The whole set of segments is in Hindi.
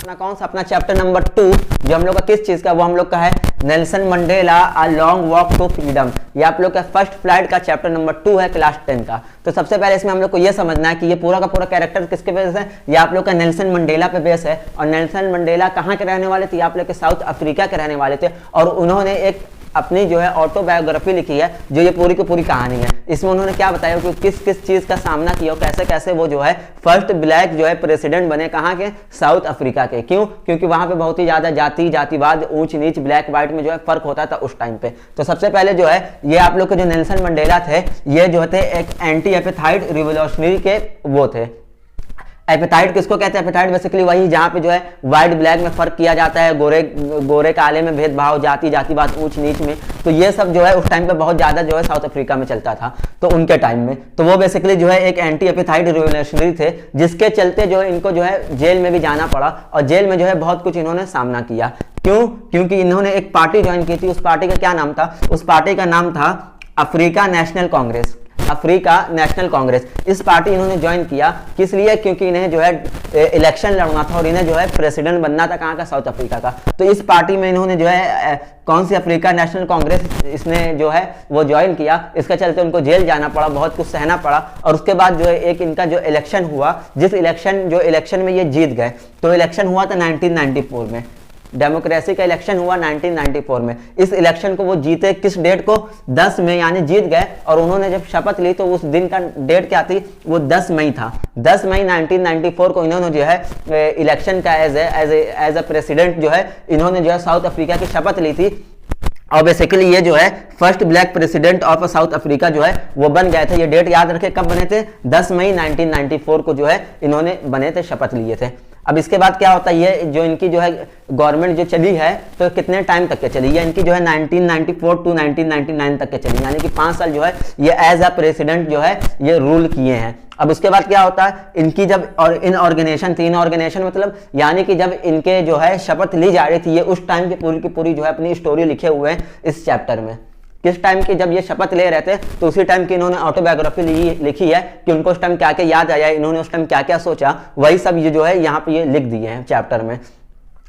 अपना कौन सा अपना चैप्टर नंबर 2 जो हम लोग का किस चीज का, वो हम लोग का है Nelson Mandela a long walk to freedom. ये आप लोग का फर्स्ट फ्लाइट का चैप्टर नंबर 2 है क्लास 10 का। तो सबसे पहले इसमें हम लोग को ये समझना है कि ये पूरा का पूरा कैरेक्टर किसके बेस है। ये आप लोग का नेल्सन मंडेला पे बेस है। और नेल्सन मंडेला कहाँ के रहने वाले थे, आप लोग के साउथ अफ्रीका के रहने वाले थे। और उन्होंने एक अपनी जो है ऑटोबायोग्राफी लिखी है जो ये पूरी की पूरी कहानी है। इसमें उन्होंने क्या बताया कि किस किस चीज का सामना किया और कैसे कैसे वो जो है फर्स्ट ब्लैक जो है प्रेसिडेंट बने, कहाँ के, साउथ अफ्रीका के। क्यों? क्योंकि वहां पे बहुत ही ज्यादा जातिवाद, ऊंच नीच, ब्लैक व्हाइट में जो है फर्क होता था उस टाइम पे। तो सबसे पहले जो है ये आप लोग के जो नेल्सन मंडेला थे, ये जो थे एक एंटी एपेथाइड रिवोल्यूशनरी के वो थे। एपेटाइट किसको कहते हैं? एपेटाइट बेसिकली वही जहाँ पे जो है व्हाइट ब्लैक में फर्क किया जाता है, गोरे काले में भेदभाव, जातिवाद, ऊंच नीच में। तो ये सब जो है उस टाइम पे बहुत ज्यादा जो है साउथ अफ्रीका में चलता था। तो उनके टाइम में तो वो बेसिकली जो है एक एंटी एपेटाइट रिवोल्यूशनरी थे, जिसके चलते जो है इनको जो है जेल में भी जाना पड़ा और जेल में जो है बहुत कुछ इन्होंने सामना किया। क्यों? क्योंकि इन्होंने एक पार्टी ज्वाइन की थी। उस पार्टी का क्या नाम था? उस पार्टी का नाम था Africa national Congress. Africa national Congress. इस पार्टी इन्होंने ज्वाइन किया किस लिए? क्योंकि इन्हें जो है इलेक्शन लड़ना था और इन्हें जो है प्रेसिडेंट बनना था, कहाँ का, साउथ अफ्रीका का। तो इस पार्टी में इन्होंने जो है कौन सी अफ्रीका नेशनल कांग्रेस इसने जो है वो ज्वाइन किया। इसके चलते उनको जेल जाना पड़ा, बहुत कुछ सहना पड़ा। और उसके बाद जो है एक इनका जो इलेक्शन हुआ, जिस इलेक्शन में ये जीत गए। तो इलेक्शन हुआ था 1994 में, डेमोक्रेसी का इलेक्शन हुआ 1994 में। इस इलेक्शन को वो जीते किस डेट को? 10 मई, यानी जीत गए। और उन्होंने जब शपथ ली तो उस दिन का डेट क्या थी? वो 10 मई था। 10 मई 1994 को इन्होंने जो है इलेक्शन का एज अ प्रेसिडेंट जो है इन्होंने जो है साउथ अफ्रीका की शपथ ली थी। और बेसिकली ये जो है first black president of south Africa जो है वो बन गए थे। ये डेट याद रखे, कब बने थे? 10 मई 1994 को जो है इन्होंने बने थे, शपथ लिए थे। अब इसके बाद क्या होता है, ये जो इनकी जो है गवर्नमेंट जो चली है तो कितने टाइम तक के चली है? इनकी जो है 1994 टू 1999 तक के चली, यानी कि 5 साल जो है ये एज अ प्रेसिडेंट जो है ये रूल किए हैं। अब उसके बाद क्या होता है, इनकी जब और इनऑर्गेनाइजेशन थी, इनऑर्गेनाइजेशन मतलब यानी कि जब इनके जो है शपथ ली जा रही थी, ये उस टाइम की पूरी जो है अपनी स्टोरी लिखे हुए हैं इस चैप्टर में। किस टाइम की जब ये शपथ ले रहे थे तो उसी टाइम की इन्होंने ऑटोबायोग्राफी लिखी है कि उनको उस टाइम क्या क्या याद आया, इन्होंने उस टाइम क्या क्या सोचा, वही सब ये जो है यहाँ पे ये लिख दिए हैं चैप्टर में।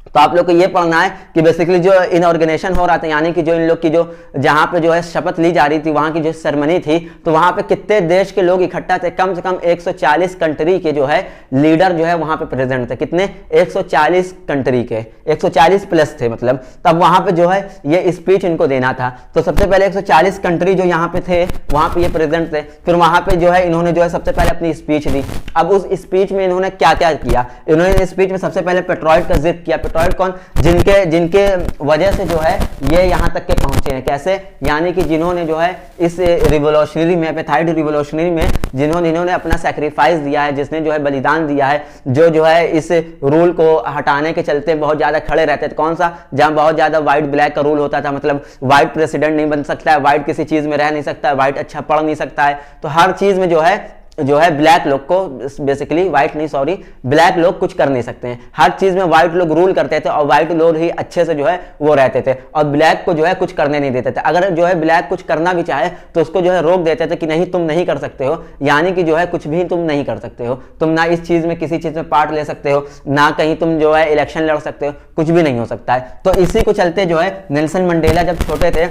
तो आप लोग को ये पढ़ना है कि बेसिकली जो इनऑर्गेनाइजेशन हो रहा था, यानी कि जो इन लोग की जो जहां पे जो है शपथ ली जा रही थी, वहां की जो सेरेमनी थी, तो वहां पे कितने देश के लोग इकट्ठा थे? कम से कम 140 कंट्री के जो है लीडर जो है वहां पे प्रेजेंट थे। कितने? 140 कंट्री के, 140 प्लस थे मतलब। तब वहां पे जो है ये स्पीच इनको देना था। तो सबसे पहले 140 कंट्री जो यहाँ पे थे वहां पे ये प्रेजेंट थे। फिर वहां पे जो है इन्होंने जो है सबसे पहले अपनी स्पीच दी। अब उस स्पीच में इन्होंने क्या क्या किया? इन्होंने स्पीच में सबसे पहले पेट्रोइड का जिक्र किया। पेट्रोइड कौन? जिनके वजह से जो है ये यहाँ तक के पहुंचे हैं। कैसे? यानी कि जिन्होंने जो है इस रिवोल्यूशनरी में, एपेथाइड रिवोल्यूशनरी में इन्होंने अपना सैक्रिफाइस दिया है, जिसने जो है बलिदान दिया है, जो है इस रूल को हटाने के चलते बहुत ज्यादा खड़े रहते थे। कौन सा? जहां बहुत ज्यादा व्हाइट ब्लैक का रूल होता था, मतलब व्हाइट प्रेसिडेंट नहीं बन सकता है, व्हाइट किसी चीज में रह नहीं सकता है, व्हाइट अच्छा पढ़ नहीं सकता है। तो हर चीज में जो है ब्लैक लोग को, बेसिकली व्हाइट नहीं, सॉरी, ब्लैक लोग कुछ कर नहीं सकते हैं। हर चीज में व्हाइट लोग रूल करते थे और व्हाइट लोग ही अच्छे से जो है वो रहते थे और ब्लैक को जो है कुछ करने नहीं देते थे। अगर जो है ब्लैक कुछ करना भी चाहे तो उसको जो है रोक देते थे कि नहीं, तुम नहीं कर सकते हो, यानी कि जो है कुछ भी तुम नहीं कर सकते हो, तुम ना इस चीज में किसी चीज में पार्ट ले सकते हो, ना कहीं तुम जो है इलेक्शन लड़ सकते हो, कुछ भी नहीं हो सकता है। तो इसी को चलते जो है नेल्सन मंडेला जब छोटे थे,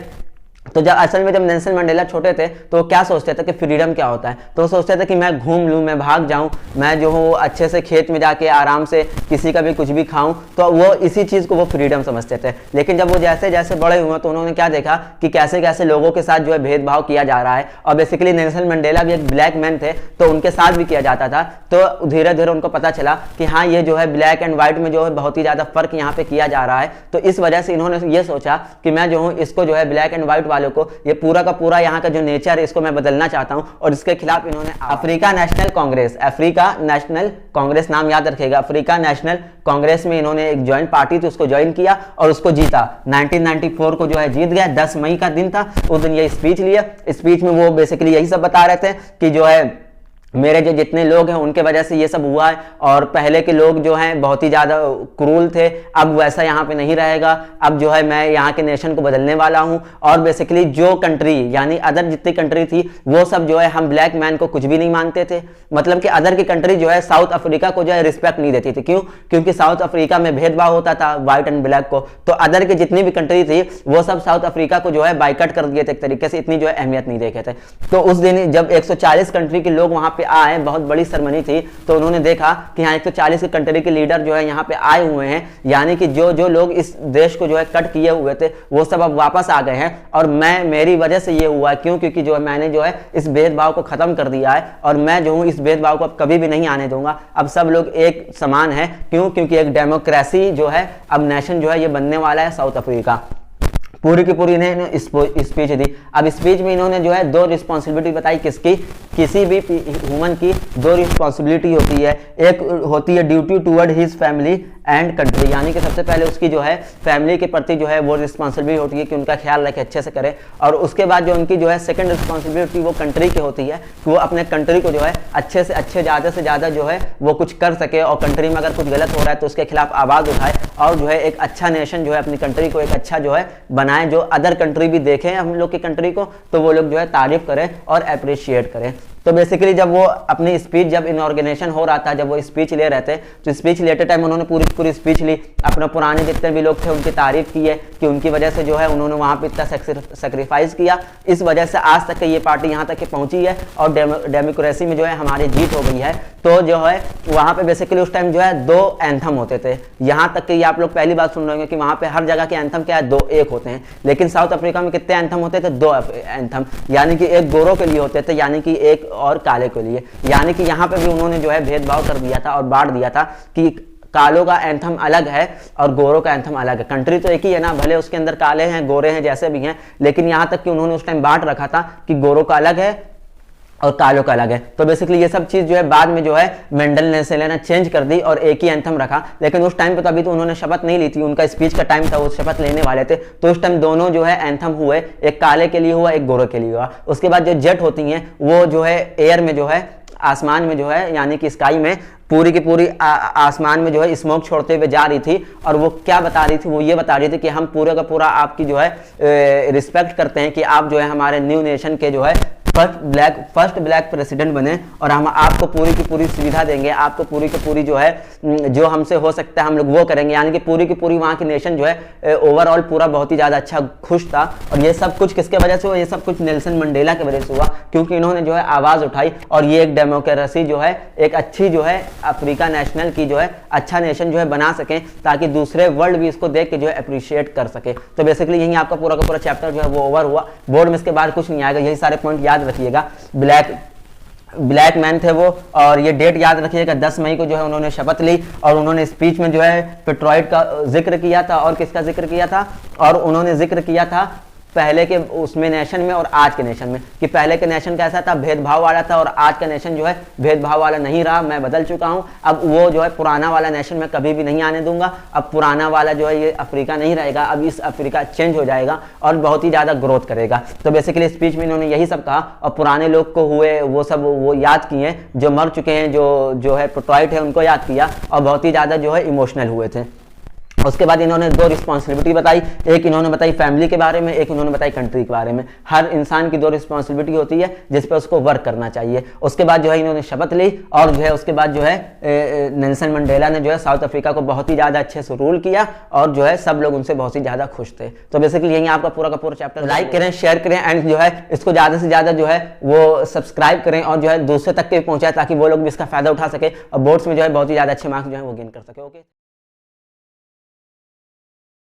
तो जब नेल्सन मंडेला छोटे थे तो क्या सोचते थे कि फ्रीडम क्या होता है? तो वो सोचते थे कि मैं घूम लूं, मैं भाग जाऊं, मैं जो हूँ अच्छे से खेत में जाके आराम से किसी का भी कुछ भी खाऊं। तो वो इसी चीज को वो फ्रीडम समझते थे। लेकिन जब वो जैसे जैसे बड़े हुए तो उन्होंने क्या देखा कि कैसे कैसे लोगों के साथ जो है भेदभाव किया जा रहा है। और बेसिकली नेल्सन मंडेला भी एक ब्लैक मैन थे, तो उनके साथ भी किया जाता था। तो धीरे धीरे उनको पता चला कि हाँ, ये जो है ब्लैक एंड व्हाइट में जो है बहुत ही ज्यादा फर्क यहाँ पे किया जा रहा है। तो इस वजह से इन्होंने ये सोचा कि मैं जो हूँ इसको जो है ब्लैक एंड व्हाइट वालों को, ये पूरा का पूरा यहाँ का जो नेचर है इसको मैं बदलना चाहता हूँ। और इसके खिलाफ इन्होंने अफ्रीका नेशनल कांग्रेस नाम याद रखेगा, अफ्रीका नेशनल कांग्रेस में इन्होंने एक ज्वाइन पार्टी थी, उसको ज्वाइन किया और उसको जीता। 1994 को जो है जीत गया। 10 मई का दिन था, उस दिन ये स्पीच लिया। स्पीच में वो बेसिकली यही सब बता रहे थे कि जो है मेरे जो जितने लोग हैं उनके वजह से ये सब हुआ है, और पहले के लोग जो हैं बहुत ही ज़्यादा क्रूल थे, अब वैसा यहाँ पे नहीं रहेगा। अब जो है मैं यहाँ के नेशन को बदलने वाला हूँ, और बेसिकली जो कंट्री यानी अदर जितनी कंट्री थी वो सब जो है हम ब्लैक मैन को कुछ भी नहीं मानते थे। मतलब कि अदर की कंट्री जो है साउथ अफ्रीका को जो है रिस्पेक्ट नहीं देती थी। क्यों? क्योंकि साउथ अफ्रीका में भेदभाव होता था व्हाइट एंड ब्लैक को, तो अदर की जितनी भी कंट्री थी वो सब साउथ अफ्रीका को जो है बाइकआउट कर दिए थे एक तरीके से, इतनी जो है अहमियत नहीं देखे थे। तो उस दिन जब 140 कंट्री के लोग वहां पे आए, बहुत बड़ी सेरेमनी थी, तो उन्होंने देखा कि यहाँ 140 की कंट्री के लीडर जो है यहाँ पे आए हुए हैं, यानी कि जो जो लोग इस देश को जो है कट किए हुए थे वो सब अब वापस आ गए हैं, और मेरी वजह से ये हुआ है। क्यों? क्योंकि जो है मैंने जो है इस भेदभाव को खत्म कर दिया है, और मैं जो हूँ इस भेदभाव को अब कभी भी नहीं आने दूंगा। अब सब लोग एक समान है। क्यों? क्योंकि एक डेमोक्रेसी जो है अब नेशन जो है ये बनने वाला है साउथ अफ्रीका। पूरी की पूरी इन्हें स्पीच दी। अब स्पीच में इन्होंने जो है दो रिस्पॉन्सिबिलिटी बताई, किसकी? किसी भी ह्यूमन की दो रिस्पॉन्सिबिलिटी होती है। एक होती है duty toward his family and country, यानी कि सबसे पहले उसकी जो है फैमिली के प्रति जो है वो रिस्पॉन्सिबिलिटी होती है कि उनका ख्याल रखे, अच्छे से करे। और उसके बाद जो उनकी जो है सेकंड रिस्पॉन्सिबिलिटी वो कंट्री की होती है कि वो अपने कंट्री को जो है अच्छे से अच्छे, ज़्यादा से ज़्यादा जो है वो कुछ कर सके, और कंट्री में अगर कुछ गलत हो रहा है तो उसके खिलाफ आवाज़ उठाए, और जो है एक अच्छा नेशन जो है अपनी कंट्री को एक अच्छा जो है बनाए, जो अदर कंट्री भी देखें हम लोग की कंट्री को तो वो लोग जो है तारीफ करें और अप्रिशिएट करें। तो बेसिकली जब वो अपनी स्पीच, जब इनऑर्गेनाइजेशन हो रहा था, जब वो स्पीच ले रहे थे, तो स्पीच लेते टाइम उन्होंने पूरी स्पीच ली, अपने पुराने जितने भी लोग थे उनकी तारीफ की है कि उनकी वजह से जो है उन्होंने वहाँ पे इतना सेक्रीफाइस किया, इस वजह से आज तक ये पार्टी यहाँ तक पहुँची है, और डेमोक्रेसी में जो है हमारी जीत हो गई है। तो जो है वहाँ पे बेसिकली उस टाइम जो है दो एंथम होते थे, यहाँ तक कि आप लोग पहली बात सुन रहे होंगे कि वहाँ पे हर जगह के एंथम क्या है, दो एक होते हैं। लेकिन साउथ अफ्रीका में कितने एंथम होते थे? दो एंथम, यानी कि एक गोरों के लिए होते थे, यानी कि एक और काले के लिए। यानी कि यहाँ पे भी उन्होंने जो है भेदभाव कर दिया था और बांट दिया था कि कालों का एंथम अलग है और गोरों का एंथम अलग है। कंट्री तो एक ही है ना, भले उसके अंदर काले हैं गोरे हैं जैसे भी हैं, लेकिन यहाँ तक कि उन्होंने उस टाइम बांट रखा था कि गोरों का अलग है और कालों का अलग है। तो बेसिकली ये सब चीज जो है बाद में जो है मेंडल ने सेलेना चेंज कर दी और एक ही एंथम रखा। लेकिन उस टाइम पे तो अभी तो उन्होंने शपथ नहीं ली थी, उनका स्पीच का टाइम था, वो शपथ लेने वाले थे, तो उस टाइम दोनों जो है एंथम हुए, एक काले के लिए हुआ, एक गोरे के लिए हुआ। उसके बाद जो जेट होती हैं वो जो है एयर में जो है, आसमान में जो है, यानी कि स्काई में पूरी की पूरी आसमान में जो है स्मोक छोड़ते हुए जा रही थी। और वो क्या बता रही थी? वो ये बता रही थी कि हम पूरे का पूरा आपकी जो है रिस्पेक्ट करते हैं कि आप जो है हमारे न्यू नेशन के जो है फर्स्ट ब्लैक प्रेसिडेंट बने, और हम आपको पूरी की पूरी सुविधा देंगे, आपको पूरी की पूरी जो है जो हमसे हो सकता है हम लोग वो करेंगे। यानी कि पूरी की पूरी वहाँ की नेशन जो है ओवरऑल पूरा बहुत ही ज़्यादा अच्छा खुश था। और ये सब कुछ किसके वजह से हुआ? ये सब कुछ नेल्सन मंडेला की वजह से हुआ, क्योंकि इन्होंने जो है आवाज़ उठाई, और ये एक डेमोक्रेसी जो है एक अच्छी जो है अफ्रीका नेशनल की जो है अच्छा नेशन जो है बना सकें, ताकि दूसरे वर्ल्ड भी इसको देख के जो है अप्रिशिएट कर सके। तो बेसिकली यही आपका पूरा का पूरा चैप्टर जो है वो ओवर हुआ। बोर्ड में इसके बाद कुछ नहीं आएगा, यही सारे पॉइंट याद रखिएगा। ब्लैक मैन थे वो, और ये डेट याद रखिएगा 10 मई को जो है उन्होंने शपथ ली, और उन्होंने स्पीच में जो है पेट्रॉइड का जिक्र किया था, और किसका जिक्र किया था? और उन्होंने जिक्र किया था पहले के उसमें नेशन में और आज के नेशन में, कि पहले के नेशन कैसा था, भेदभाव वाला था, और आज का नेशन जो है भेदभाव वाला नहीं रहा, मैं बदल चुका हूं। अब वो जो है पुराना वाला नेशन मैं कभी भी नहीं आने दूंगा। अब पुराना वाला जो है ये अफ्रीका नहीं रहेगा, अब इस अफ्रीका चेंज हो जाएगा और बहुत ही ज़्यादा ग्रोथ करेगा। तो बेसिकली स्पीच में इन्होंने यही सब कहा, और पुराने लोग को हुए वो सब वो याद किए, जो मर चुके हैं, जो है पेट्रॉइड है उनको याद किया, और बहुत ही ज़्यादा जो है इमोशनल हुए थे। उसके बाद इन्होंने दो रिस्पॉन्सिबिलिटी बताई, एक इन्होंने बताई फैमिली के बारे में, एक इन्होंने बताई कंट्री के बारे में। हर इंसान की दो रिस्पॉन्सिबिलिटी होती है जिस पे उसको वर्क करना चाहिए। उसके बाद जो है इन्होंने शपथ ली, और जो है उसके बाद जो है नेल्सन मंडेला ने जो है साउथ अफ्रीका को बहुत ही ज़्यादा अच्छे से रूल किया, और जो है सब लोग उनसे बहुत ही ज़्यादा खुश थे। तो बेसिकली यही आपका पूरा का पूरा चैप्टर। लाइक करें, शेयर करें, एंड जो है इसको ज़्यादा से ज़्यादा जो है वो सब्सक्राइब करें, और जो है दूसरे तक के पहुँचाए, ताकि वो लोग भी इसका फायदा उठा सके, और बोर्ड्स में जो है बहुत ही ज़्यादा अच्छे मार्क्स जो है वो गेन कर सके। ओके।